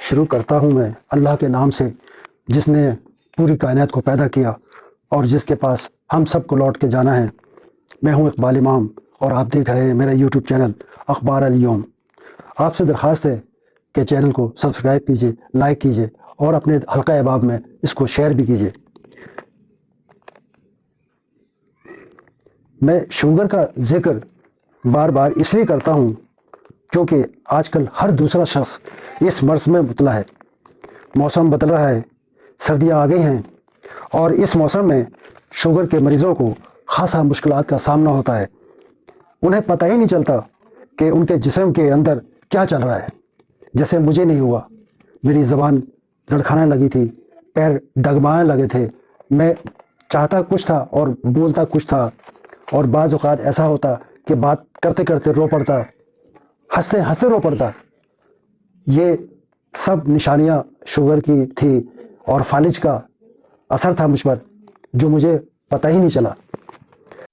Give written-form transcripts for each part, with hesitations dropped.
شروع کرتا ہوں میں اللہ کے نام سے، جس نے پوری کائنات کو پیدا کیا اور جس کے پاس ہم سب کو لوٹ کے جانا ہے۔ میں ہوں اقبال امام اور آپ دیکھ رہے ہیں میرا یوٹیوب چینل اخبار الیوم۔ آپ سے درخواست ہے کہ چینل کو سبسکرائب کیجئے، لائک کیجئے اور اپنے حلقہ احباب میں اس کو شیئر بھی کیجئے۔ میں شوگر کا ذکر بار بار اس لیے کرتا ہوں کیونکہ آج کل ہر دوسرا شخص اس مرض میں مبتلا ہے۔ موسم بدل رہا ہے، سردیاں آ گئی ہیں اور اس موسم میں شوگر کے مریضوں کو خاصا مشکلات کا سامنا ہوتا ہے۔ انہیں پتہ ہی نہیں چلتا کہ ان کے جسم کے اندر کیا چل رہا ہے۔ جیسے مجھے نہیں ہوا، میری زبان لڑکھانے لگی تھی، پیر ڈگمانے لگے تھے، میں چاہتا کچھ تھا اور بولتا کچھ تھا، اور بعض اوقات ایسا ہوتا کہ بات کرتے کرتے رو پڑتا، ہنستے ہنستے رو پڑتا۔ یہ سب نشانیاں شوگر کی تھی اور فالج کا اثر تھا مجھ پر، جو مجھے پتہ ہی نہیں چلا۔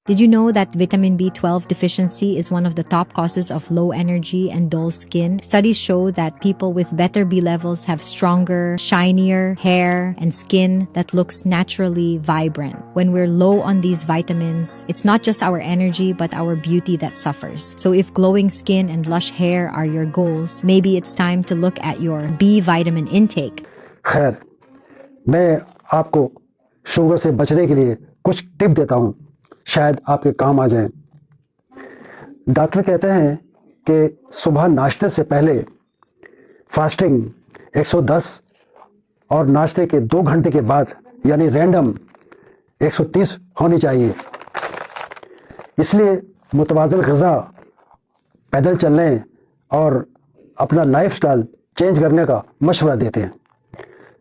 Did you know that vitamin B12 deficiency is one of the top causes of low energy and dull skin? Studies show that people with better B levels have stronger, shinier hair and skin that looks naturally vibrant. When we're low on these vitamins, it's not just our energy but our beauty that suffers. So if glowing skin and lush hair are your goals, maybe it's time to look at your B vitamin intake. خیر، میں آپ کو sugar سے بچنے کے لیے کچھ ٹپ دیتا ہوں، شاید آپ کے کام آ جائیں۔ ڈاکٹر کہتے ہیں کہ صبح ناشتے سے پہلے فاسٹنگ 110 اور ناشتے کے 2 گھنٹے کے بعد یعنی رینڈم 130 ہونی چاہیے۔ اس لیے متوازن غذا، پیدل چلنے اور اپنا لائف سٹائل چینج کرنے کا مشورہ دیتے ہیں۔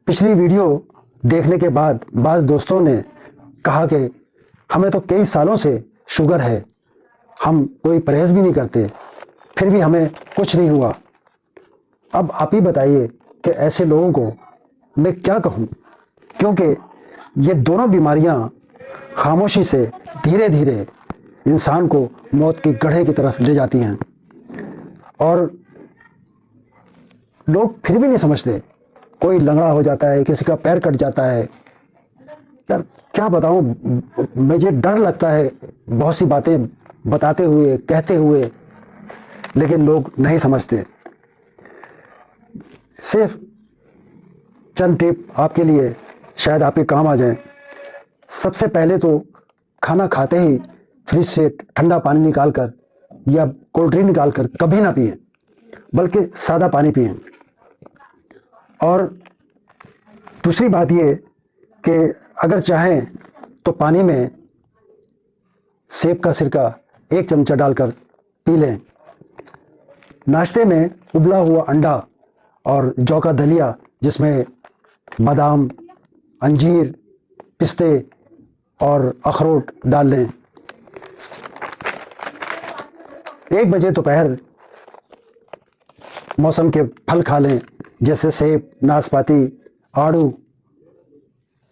پچھلی ویڈیو دیکھنے کے بعد بعض دوستوں نے کہا کہ ہمیں تو کئی سالوں سے شوگر ہے، ہم کوئی پرہیز بھی نہیں کرتے، پھر بھی ہمیں کچھ نہیں ہوا۔ اب آپ ہی بتائیے کہ ایسے لوگوں کو میں کیا کہوں، کیونکہ یہ دونوں بیماریاں خاموشی سے دھیرے دھیرے انسان کو موت کے گڑھے کی طرف لے جاتی ہیں، اور لوگ پھر بھی نہیں سمجھتے۔ کوئی لنگڑا ہو جاتا ہے، کسی کا پیر کٹ جاتا ہے۔ یار کیا بتاؤں، مجھے ڈر لگتا ہے بہت سی باتیں بتاتے ہوئے، کہتے ہوئے، لیکن لوگ نہیں سمجھتے۔ صرف چند ٹپ آپ کے لیے شاید آپ کے کام آ جائیں۔ سب سے پہلے تو کھانا کھاتے ہی فریج سے ٹھنڈا پانی نکال کر یا کولڈ ڈرنک نکال کر کبھی نہ پئیں، بلکہ سادہ پانی پئیں۔ اور دوسری بات یہ کہ اگر چاہیں تو پانی میں سیب کا سرکہ 1 چمچہ ڈال کر پی لیں۔ ناشتے میں ابلا ہوا انڈا اور جو کا دلیا، جس میں بادام، انجیر، پستے اور اخروٹ ڈال لیں۔ 1 بجے دوپہر موسم کے پھل کھا لیں، جیسے سیب، ناسپاتی، آڑو،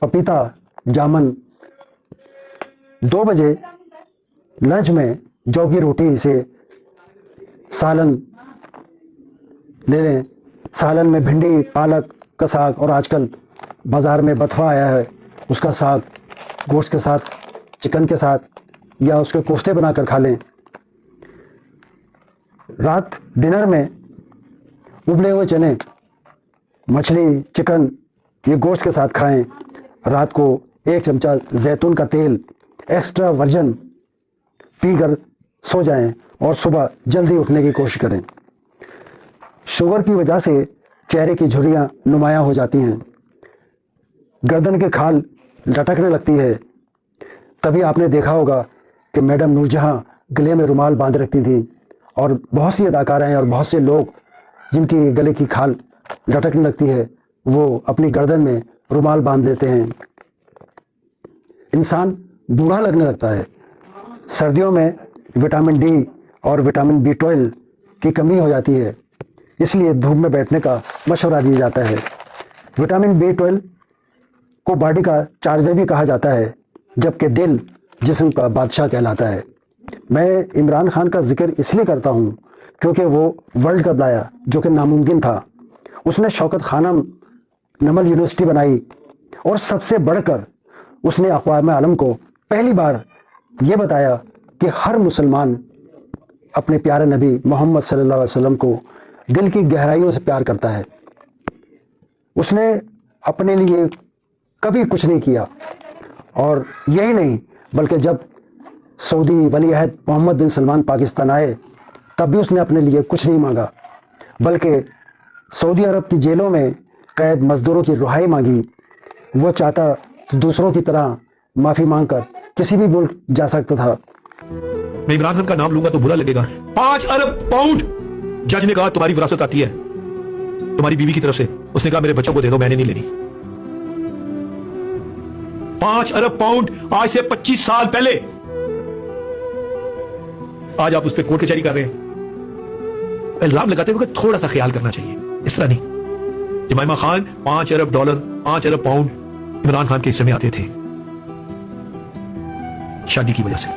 پپیتا، جامن۔ 2 بجے لنچ میں جو کی روٹی سے سالن لے لیں۔ سالن میں بھنڈی، پالک کا ساگ، اور آج کل بازار میں بتھوا آیا ہے، اس کا ساگ گوشت کے ساتھ، چکن کے ساتھ، یا اس کے کوفتے بنا کر کھا لیں۔ رات ڈنر میں ابلے ہوئے چنے، مچھلی، چکن، یہ گوشت کے ساتھ کھائیں۔ رات کو 1 چمچہ زیتون کا تیل ایکسٹرا ورجن پی کر سو جائیں اور صبح جلدی اٹھنے کی کوشش کریں۔ شوگر کی وجہ سے چہرے کی جھریاں نمایاں ہو جاتی ہیں، گردن کے کھال لٹکنے لگتی ہے۔ تبھی آپ نے دیکھا ہوگا کہ میڈم نور جہاں گلے میں رومال باندھ رکھتی تھیں، اور بہت سی اداکارائیں اور بہت سے لوگ جن کی گلے کی کھال لٹکنے لگتی ہے، وہ اپنی گردن میں رومال باندھ لیتے ہیں۔ انسان بوڑھا لگنے لگتا ہے۔ سردیوں میں وٹامن ڈی اور وٹامن B12 کی کمی ہو جاتی ہے، اس لیے دھوپ میں بیٹھنے کا مشورہ دیا جاتا ہے۔ وٹامن B12 کو باڈی کا چارجر بھی کہا جاتا ہے، جبکہ دل जिस्म का बादशाह कहलाता है। मैं इमरान खान का जिक्र इसलिए करता हूँ क्योंकि वो वर्ल्ड कप लाया जो कि नामुमकिन था। उसने शौकत खानम नमल यूनिवर्सिटी बनाई और सबसे बढ़कर उसने अक़वाम आलम को पहली बार ये बताया कि हर मुसलमान अपने प्यारे नबी मोहम्मद सल्लल्लाहु अलैहि वसल्लम को दिल की गहराइयों से प्यार करता है। उसने अपने लिए कभी कुछ नहीं किया, और यही नहीं बल्कि जब सऊदी वली अहद मोहम्मद बिन सलमान पाकिस्तान आए तब भी उसने अपने लिए कुछ नहीं मांगा, बल्कि सऊदी अरब की जेलों में कैद मजदूरों की रिहाई मांगी। वो चाहता तो दूसरों की तरह माफ़ी मांगकर किसी भी मुल्क जा सकता था। मैं इमरान खान का नाम लूंगा तो बुरा लगेगा। 5 अरब पाउंड जज ने कहा तुम्हारी विरासत आती है तुम्हारी बीवी की तरफ से। उसने कहा मेरे बच्चों को दे दो, मैंने नहीं लेनी। 5 अरब पाउंड आज से 25 साल पहले। आज आप उस पर कोर्ट कचहरी कर रहे हैं। इल्जाम लगाते हुए थोड़ा सा ख्याल करना चाहिए, इस तरह नहीं। जमाइमा खान 5 अरब डॉलर 5 अरब पाउंड इमरान खान के हिस्से में आते थे शादी की वजह से।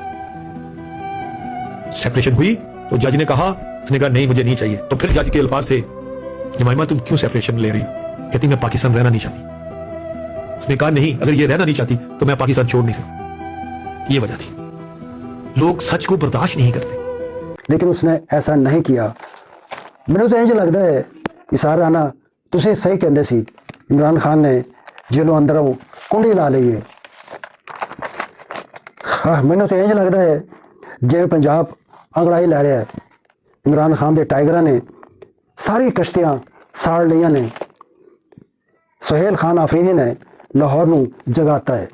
सेपरेशन हुई तो जज ने कहा, उसने कहा नहीं मुझे नहीं चाहिए। तो फिर जज के अल्फाज थे, जमाइमा तुम क्यों सेपरेशन ले रही हो? कहती मैं पाकिस्तान रहना नहीं चाहती। उसने कहा नहीं, अगर ये रहना नहीं चाहती तो मैं पाकिस्तान छोड़ नहीं सकता। ये वजह थी। लोग सच को बर्दाश्त नहीं करते। लेकिन उसने ऐसा नहीं किया। मैंने तो इंज लगता है इसार आना तुझे सही कहते सी इमरान खान ने जेलों अंदरों कुंडी ला ली है। हाँ, मैंने तो इंज लगता है जिवें पंजाब अंगड़ाई लै रहा है। इमरान खान के टाइगरां ने सारी कश्तियां साड़ लिया ने। सुहेल खान आफरीदी ने लाहौर नूं जगाता है।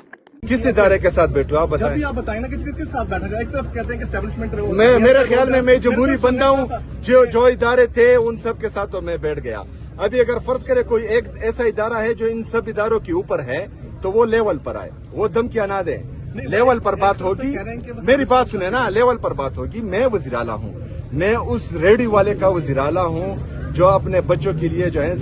किस इदारे के साथ बैठो आप बताएं? जब भी आप बताएं ना कि किसके साथ बैठा जाए। एक तरफ कहते हैं कि एस्टेब्लिशमेंट मैं मेरे ख्याल में मैं जमहूरी बंदा हूँ। जो इदारे थे उन सब के साथ तो मैं बैठ गया। अभी अगर फर्ज करे कोई एक ऐसा इदारा है जो इन सब इदारों के ऊपर है तो वो लेवल पर आए, वो धमकियां ना दे। लेवल पर बात होगी, मेरी बात सुने ना, लेवल पर बात होगी। मैं वज़ीर आला हूँ, मैं उस रेडियो वाले का वज़ीर आला हूँ जो अपने बच्चों के लिए जो है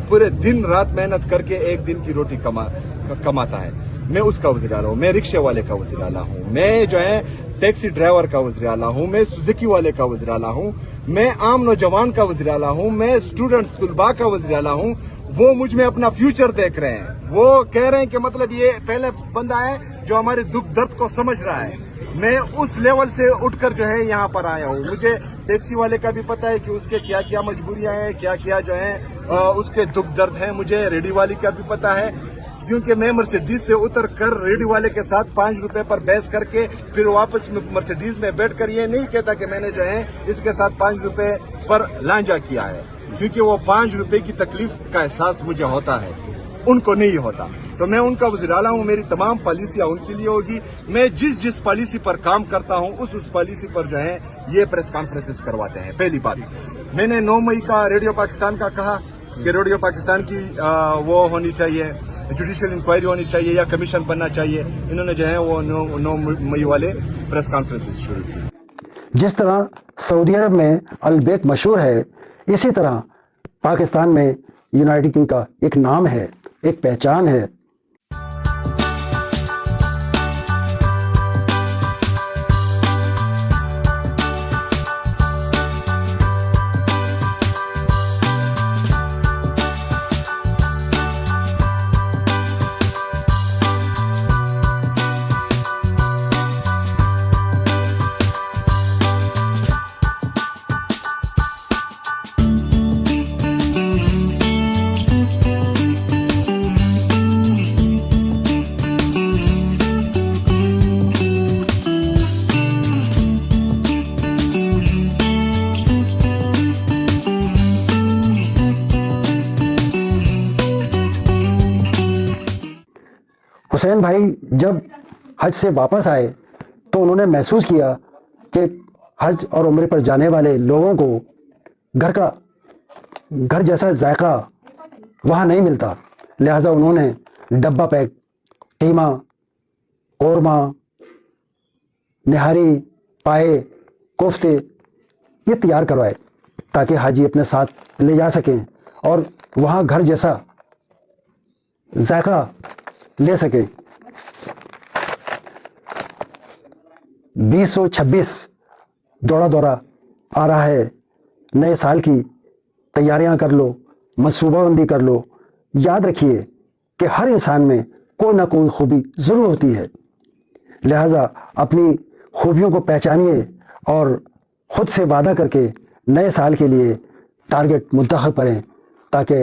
पूरे दिन रात मेहनत करके एक दिन की रोटी कमाता है। मैं उसका वज़ीर आला हूँ। मैं रिक्शे वाले का वज़ीर आला हूँ। मैं जो है टैक्सी ड्राइवर का वज़ीर आला हूँ। मैं सुजुकी वाले का वज़ीर आला हूँ। मैं आम नौजवान का वज़ीर आला हूँ। मैं स्टूडेंट्स तुलबा का वज़ीर आला हूँ। वो मुझ में अपना फ्यूचर देख रहे हैं। वो कह रहे हैं कि मतलब ये पहले बंदा है जो हमारे दुख दर्द को समझ रहा है। मैं उस लेवल से उठकर जो है यहाँ पर आया हूँ। मुझे टैक्सी वाले का भी पता है कि उसके क्या क्या मजबूरियां हैं, क्या क्या जो है उसके दुख दर्द हैं। मुझे रेडी वाली का भी पता है, क्योंकि मैं मर्सिडीज से उतर कर रेडी वाले के साथ 5 रुपए पर बहस करके फिर वापस मर्सिडीज में बैठकर ये नहीं कहता कि मैंने जो है इसके साथ 5 रुपए पर लांजा किया है, क्योंकि वो 5 रुपए की तकलीफ का एहसास मुझे होता है, उनको नहीं होता। तो मैं उनका वज़ीर आला हूँ। मेरी तमाम पॉलिसियाँ उनके लिए होगी। मैं जिस पॉलिसी पर काम करता हूँ उस पॉलिसी पर जो है ये प्रेस कॉन्फ्रेंसेस करवाते हैं। पहली बात, मैंने 9 मई का रेडियो पाकिस्तान का कहा कि रेडियो पाकिस्तान की वो होनी चाहिए, जुडिशियल इंक्वायरी होनी चाहिए या कमीशन बनना चाहिए। इन्होंने जो है वो 9 मई वाले प्रेस कॉन्फ्रेंसेस शुरू की। जिस तरह सऊदी अरब में अलबेक मशहूर है, इसी तरह पाकिस्तान में यूनाइटेड किंग का एक नाम है, एक पहचान है। हुसैन भाई जब हज से वापस आए तो उन्होंने महसूस किया कि हज और उम्रे पर जाने वाले लोगों को घर जैसा जायका वहाँ नहीं मिलता। लिहाजा उन्होंने डब्बा पैक कीमा, कौरमा, निहारी, पाए, कोफ्ते ये तैयार करवाए ताकि हाजी अपने साथ ले जा सकें और वहाँ घर जैसा जायका ले सके। 2026 दौड़ा आ रहा है। नए साल की तैयारियां कर लो, मनसूबाबंदी कर लो। याद रखिए कि हर इंसान में कोई ना कोई खूबी ज़रूर होती है, लिहाजा अपनी खूबियों को पहचानिए और ख़ुद से वादा करके नए साल के लिए टारगेट मुंतखब करें, ताकि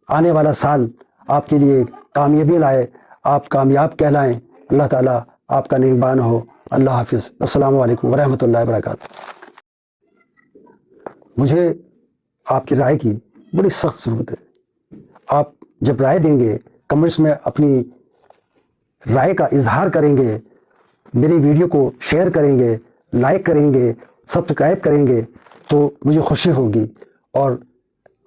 आने वाला साल आपके लिए कामयाबी लाए, आप कामयाब कहलाएं। अल्लाह ताला आपका निगहबान हो। अल्लाह हाफिज़। अस्सलामु अलैकुम वरहमतुल्लाहि वबरकातुहू। मुझे आपकी राय की बड़ी सख्त ज़रूरत है। आप जब राय देंगे, कमेंट्स में अपनी राय का इजहार करेंगे, मेरी वीडियो को शेयर करेंगे, लाइक करेंगे, सब्सक्राइब करेंगे, तो मुझे खुशी होगी और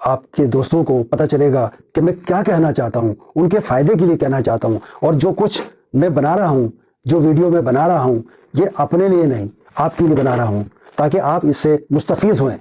आपके दोस्तों को पता चलेगा कि मैं क्या कहना चाहता हूँ, उनके फ़ायदे के लिए कहना चाहता हूँ। और जो कुछ मैं बना रहा हूँ, जो वीडियो मैं बना रहा हूँ, ये अपने लिए नहीं, आपके लिए बना रहा हूँ, ताकि आप इससे मुस्तफ़ीज़ हों।